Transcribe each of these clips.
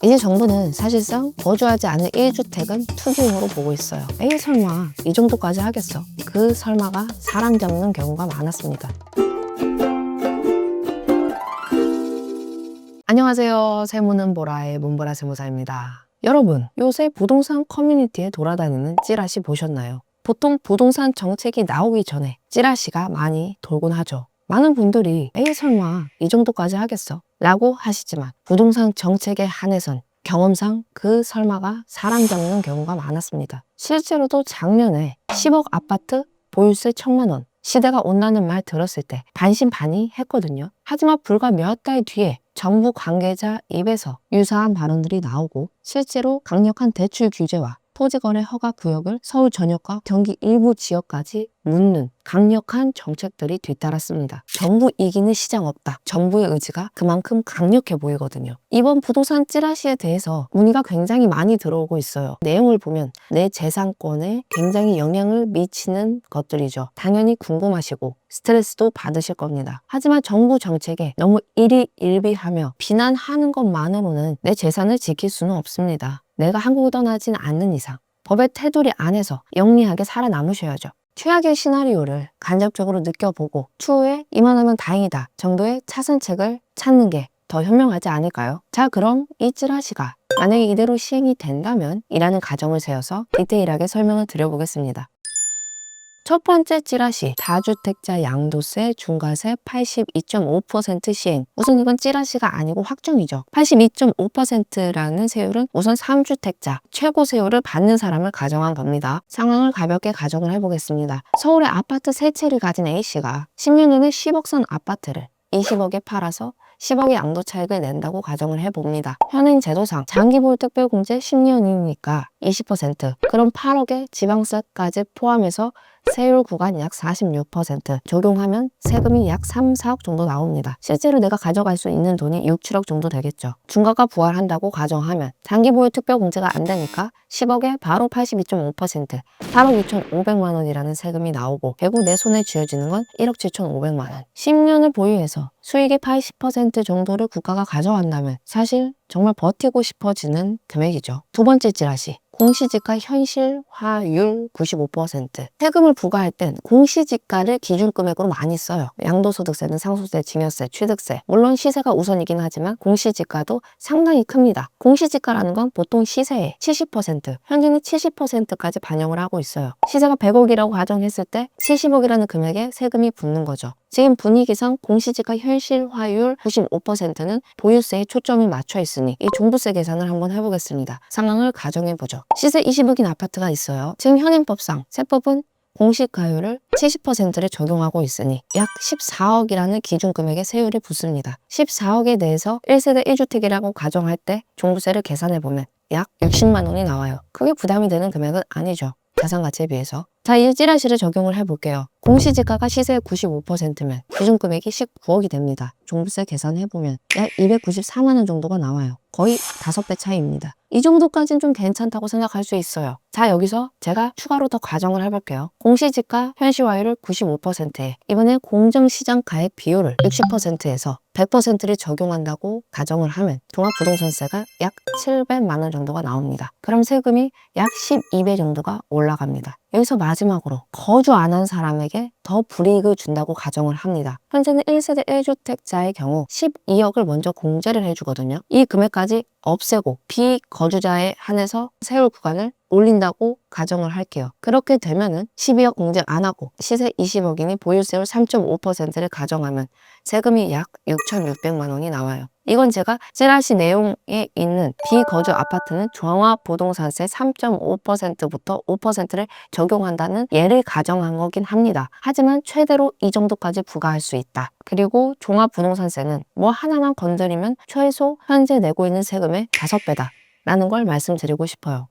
이제 정부는 사실상 거주하지 않은 1주택은 투기용으로 보고 있어요. 에이 설마 이 정도까지 하겠어? 그 설마가 사람 잡는 경우가 많았습니다. 안녕하세요. 세무는 보라의 문보라 세무사입니다. 여러분, 요새 부동산 커뮤니티에 돌아다니는 찌라시 보셨나요? 보통 부동산 정책이 나오기 전에 찌라시가 많이 돌곤 하죠. 많은 분들이 에이 설마 이 정도까지 하겠어? 라고 하시지만 부동산 정책에 한해선 경험상 그 설마가 사람 잡는 경우가 많았습니다. 실제로도 작년에 10억 아파트 보유세 1,000만 원 시대가 온다는 말 들었을 때 반신반의했거든요. 하지만 불과 몇 달 뒤에 정부 관계자 입에서 유사한 발언들이 나오고 실제로 강력한 대출 규제와 토지거래 허가 구역을 서울 전역과 경기 일부 지역까지 묻는 강력한 정책들이 뒤따랐습니다. 정부 이기는 시장 없다. 정부의 의지가 그만큼 강력해 보이거든요. 이번 부동산 찌라시에 대해서 문의가 굉장히 많이 들어오고 있어요. 내용을 보면 내 재산권에 굉장히 영향을 미치는 것들이죠. 당연히 궁금하시고 스트레스도 받으실 겁니다. 하지만 정부 정책에 너무 일희일비하며 비난하는 것만으로는 내 재산을 지킬 수는 없습니다. 내가 한국을 떠나진 않는 이상 법의 테두리 안에서 영리하게 살아남으셔야죠. 최악의 시나리오를 간접적으로 느껴보고 추후에 이만하면 다행이다 정도의 차선책을 찾는 게 더 현명하지 않을까요? 자, 그럼 이 찌라시가 만약에 이대로 시행이 된다면 이라는 가정을 세워서 디테일하게 설명을 드려보겠습니다. 첫 번째 찌라시, 다주택자 양도세, 중과세 82.5% 시행. 우선 이건 찌라시가 아니고 확정이죠. 82.5%라는 세율은 우선 3주택자, 최고 세율을 받는 사람을 가정한 겁니다. 상황을 가볍게 가정을 해보겠습니다. 서울의 아파트 세 채를 가진 A씨가 10년 전에 10억 선 아파트를 20억에 팔아서 10억의 양도 차익을 낸다고 가정을 해봅니다. 현행 제도상 장기보유 특별공제 10년이니까 20%, 그럼 8억의 지방세까지 포함해서 세율 구간 약 46% 적용하면 세금이 약 3, 4억 정도 나옵니다. 실제로 내가 가져갈 수 있는 돈이 6, 7억 정도 되겠죠. 중과가 부활한다고 가정하면 장기보유 특별공제가 안 되니까 10억에 바로 82.5%, 8억 2,500만 원이라는 세금이 나오고 결국 내 손에 쥐어지는 건 1억 7,500만 원. 10년을 보유해서 수익의 80% 정도를 국가가 가져간다면 사실 정말 버티고 싶어지는 금액이죠. 두 번째 찌라시. 공시지가 현실화율 95%. 세금을 부과할 땐 공시지가를 기준금액으로 많이 써요. 양도소득세는 상속세, 증여세, 취득세. 물론 시세가 우선이긴 하지만 공시지가도 상당히 큽니다. 공시지가라는 건 보통 시세의 70%, 현재는 70%까지 반영을 하고 있어요. 시세가 100억이라고 가정했을 때 70억이라는 금액에 세금이 붙는 거죠. 지금 분위기상 공시지가 현실화율 95%는 보유세에 초점이 맞춰 있으니 이 종부세 계산을 한번 해보겠습니다. 상황을 가정해보죠. 시세 20억인 아파트가 있어요. 지금 현행법상 세법은 공시가율을 70%를 적용하고 있으니 약 14억이라는 기준금액의 세율이 붙습니다. 14억에 대해서 1세대 1주택이라고 가정할 때 종부세를 계산해보면 약 60만 원이 나와요. 그게 부담이 되는 금액은 아니죠. 자산가치에 비해서. 자, 이 찌라시를 적용을 해볼게요. 공시지가가 시세의 95%면 기준금액이 19억이 됩니다. 종부세 계산해보면 약 294만 원 정도가 나와요. 거의 5배 차이입니다. 이 정도까지는 좀 괜찮다고 생각할 수 있어요. 자, 여기서 제가 추가로 더 가정을 해볼게요. 공시지가 현실화율을 95%에 이번에 공정시장 가액 비율을 60%에서 100%를 적용한다고 가정을 하면 종합부동산세가 약 700만 원 정도가 나옵니다. 그럼 세금이 약 12배 정도가 올라갑니다. 여기서 마지막으로 거주 안 한 사람에게 더 불이익을 준다고 가정을 합니다. 현재는 1세대 1주택자의 경우 12억을 먼저 공제를 해주거든요. 이 금액까지 없애고 비거주자에 한해서 세율 구간을 올린다고 가정을 할게요. 그렇게 되면은 12억 공제 안 하고 시세 20억이니 보유세율 3.5%를 가정하면 세금이 약 6,600만 원이 나와요. 이건 제가 찌라시 내용에 있는 비거주 아파트는 종합부동산세 3.5%부터 5%를 적용한다는 예를 가정한 거긴 합니다. 하지만 최대로 이 정도까지 부과할 수 있다. 그리고 종합부동산세는 뭐 하나만 건드리면 최소 현재 내고 있는 세금의 5배다 라는 걸 말씀드리고 싶어요.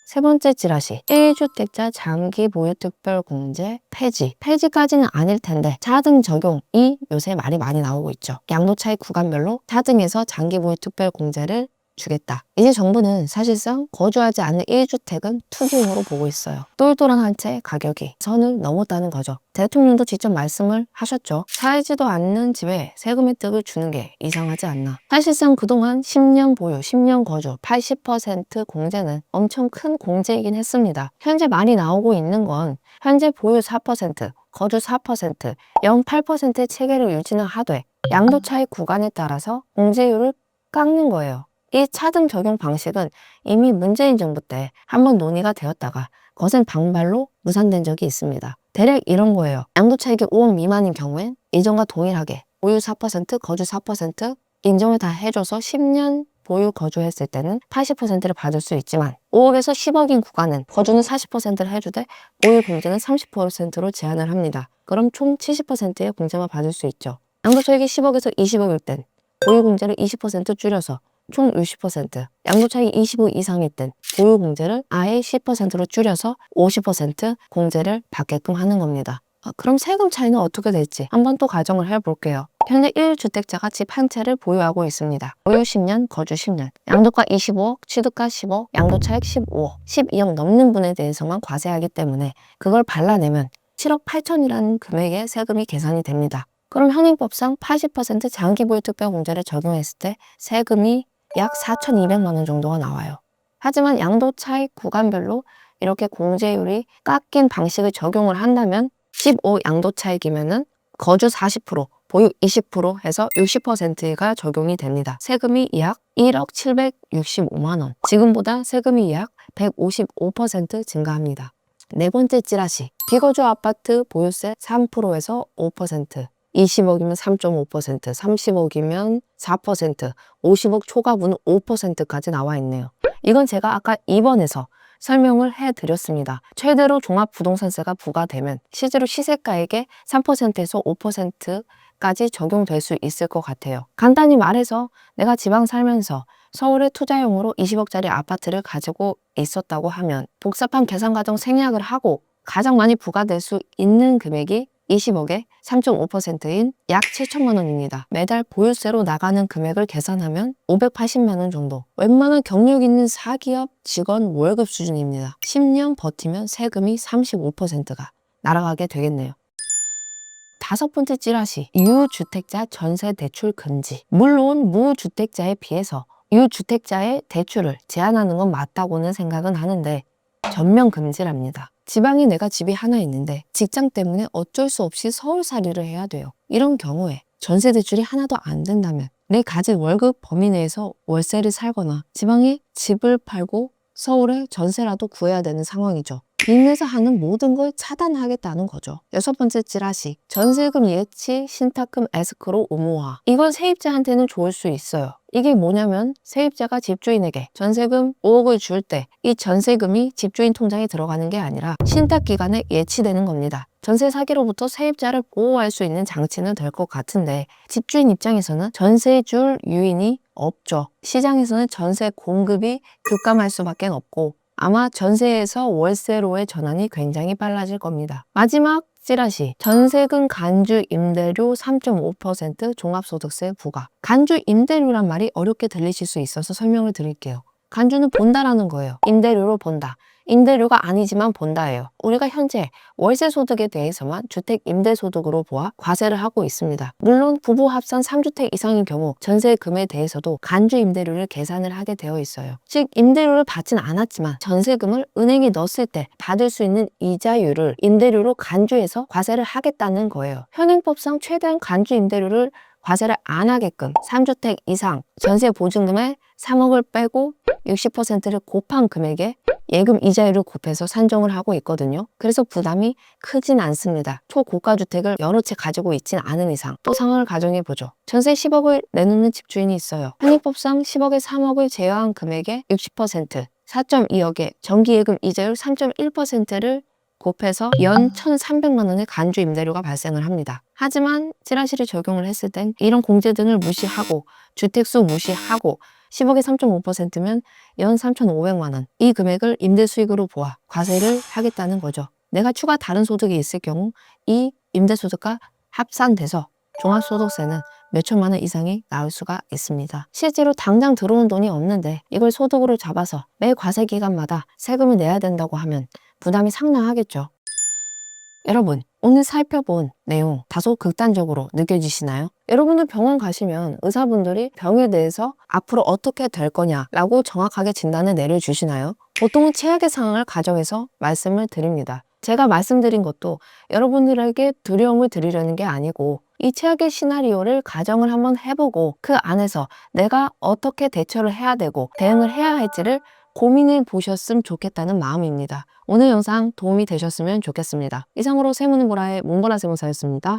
세 번째 찌라시, 1주택자 장기보유특별공제 폐지. 폐지까지는 아닐 텐데 차등 적용이 요새 말이 많이 나오고 있죠. 양도차익 구간별로 차등해서 장기보유특별공제를 주겠다. 이제 정부는 사실상 거주하지 않는 1주택은 투기용으로 보고 있어요. 똘똘한 한 채 가격이 선을 넘었다는 거죠. 대통령도 직접 말씀을 하셨죠. 살지도 않는 집에 세금 혜택을 주는 게 이상하지 않나. 사실상 그동안 10년 보유, 10년 거주, 80% 공제는 엄청 큰 공제이긴 했습니다. 현재 많이 나오고 있는 건 현재 보유 4%, 거주 4%, 연 8%의 체계를 유지는 하되 양도 차익 구간에 따라서 공제율을 깎는 거예요. 이 차등 적용 방식은 이미 문재인 정부 때 한번 논의가 되었다가 거센 방발로 무산된 적이 있습니다. 대략 이런 거예요. 양도 차익이 5억 미만인 경우엔 이전과 동일하게 보유 4%, 거주 4% 인정을 다 해줘서 10년 보유 거주했을 때는 80%를 받을 수 있지만 5억에서 10억인 구간은 거주는 40%를 해주되 보유 공제는 30%로 제한을 합니다. 그럼 총 70%의 공제만 받을 수 있죠. 양도차익이 10억에서 20억일 땐 보유공제를 20% 줄여서 총 60%, 양도차익이 20억 이상일 땐 보유공제를 아예 10%로 줄여서 50% 공제를 받게끔 하는 겁니다. 그럼 세금 차이는 어떻게 될지 한번 또 가정을 해볼게요. 현재 1주택자가 집 한 채를 보유하고 있습니다. 보유 10년, 거주 10년, 양도가 25억, 취득가 10억, 양도차익 15억, 12억 넘는 분에 대해서만 과세하기 때문에 그걸 발라내면 7억 8천이라는 금액의 세금이 계산이 됩니다. 그럼 현행법상 80% 장기보유 특별공제를 적용했을 때 세금이 약 4,200만 원 정도가 나와요. 하지만 양도 차익 구간별로 이렇게 공제율이 깎인 방식을 적용을 한다면 15 양도 차익이면은 거주 40%, 보유 20% 해서 60%가 적용이 됩니다. 세금이 약 1억 765만 원. 지금보다 세금이 약 155% 증가합니다. 네 번째 찌라시. 비거주 아파트 보유세 3%에서 5%. 20억이면 3.5%, 30억이면 4%, 50억 초과분은 5%까지 나와 있네요. 이건 제가 아까 2번에서 설명을 해드렸습니다. 최대로 종합부동산세가 부과되면 실제로 시세가액의 3%에서 5%까지 적용될 수 있을 것 같아요. 간단히 말해서 내가 지방 살면서 서울에 투자용으로 20억짜리 아파트를 가지고 있었다고 하면 복잡한 계산 과정 생략을 하고 가장 많이 부과될 수 있는 금액이 20억에 3.5%인 약 7천만 원입니다. 매달 보유세로 나가는 금액을 계산하면 580만 원 정도. 웬만한 경력 있는 사기업 직원 월급 수준입니다. 10년 버티면 세금이 35%가 날아가게 되겠네요. 다섯 번째 찌라시. 유주택자 전세 대출 금지. 물론 무주택자에 비해서 유주택자의 대출을 제한하는 건 맞다고는 생각은 하는데 전면 금지랍니다. 지방에 내가 집이 하나 있는데 직장 때문에 어쩔 수 없이 서울살이를 해야 돼요. 이런 경우에 전세 대출이 하나도 안 된다면 내 가진 월급 범위 내에서 월세를 살거나 지방에 집을 팔고 서울에 전세라도 구해야 되는 상황이죠. 빚내서 하는 모든 걸 차단하겠다는 거죠. 여섯 번째 찌라시. 전세금 예치 신탁금 에스크로 의무화. 이건 세입자한테는 좋을 수 있어요. 이게 뭐냐면 세입자가 집주인에게 전세금 5억을 줄 때 이 전세금이 집주인 통장에 들어가는 게 아니라 신탁기간에 예치되는 겁니다. 전세 사기로부터 세입자를 보호할 수 있는 장치는 될 것 같은데 집주인 입장에서는 전세 줄 유인이 없죠. 시장에서는 전세 공급이 급감할 수밖에 없고 아마 전세에서 월세로의 전환이 굉장히 빨라질 겁니다. 마지막 찌라시. 전세금 간주 임대료 3.5% 종합소득세 부과. 간주 임대료란 말이 어렵게 들리실 수 있어서 설명을 드릴게요. 간주는 본다라는 거예요. 임대료로 본다. 임대료가 아니지만 본다예요. 우리가 현재 월세 소득에 대해서만 주택 임대 소득으로 보아 과세를 하고 있습니다. 물론 부부 합산 3주택 이상인 경우 전세금에 대해서도 간주 임대료를 계산을 하게 되어 있어요. 즉 임대료를 받진 않았지만 전세금을 은행에 넣었을 때 받을 수 있는 이자율을 임대료로 간주해서 과세를 하겠다는 거예요. 현행법상 최대한 간주 임대료를 과세를 안 하게끔 3주택 이상 전세 보증금에 3억을 빼고 60%를 곱한 금액에 예금 이자율을 곱해서 산정을 하고 있거든요. 그래서 부담이 크진 않습니다. 초고가 주택을 여러 채 가지고 있진 않은 이상. 또 상황을 가정해보죠. 전세 10억을 내놓는 집주인이 있어요. 현행법상 10억에 3억을 제외한 금액의 60%, 4.2억에 정기예금 이자율 3.1%를 곱해서 연 1,300만 원의 간주 임대료가 발생을 합니다. 하지만 찌라시를 적용을 했을 땐 이런 공제 등을 무시하고 주택수 무시하고 10억에 3.5%면 연 3,500만 원. 이 금액을 임대 수익으로 보아 과세를 하겠다는 거죠. 내가 추가 다른 소득이 있을 경우 이 임대 소득과 합산돼서 종합소득세는 몇 천만 원 이상이 나올 수가 있습니다. 실제로 당장 들어온 돈이 없는데 이걸 소득으로 잡아서 매 과세 기간마다 세금을 내야 된다고 하면 부담이 상당하겠죠. 여러분, 오늘 살펴본 내용 다소 극단적으로 느껴지시나요? 여러분들 병원 가시면 의사분들이 병에 대해서 앞으로 어떻게 될 거냐라고 정확하게 진단을 내려주시나요? 보통은 최악의 상황을 가정해서 말씀을 드립니다. 제가 말씀드린 것도 여러분들에게 두려움을 드리려는 게 아니고 이 최악의 시나리오를 가정을 한번 해보고 그 안에서 내가 어떻게 대처를 해야 되고 대응을 해야 할지를 고민해 보셨으면 좋겠다는 마음입니다. 오늘 영상 도움이 되셨으면 좋겠습니다. 이상으로 세무는 보라의 문보라 세무사였습니다.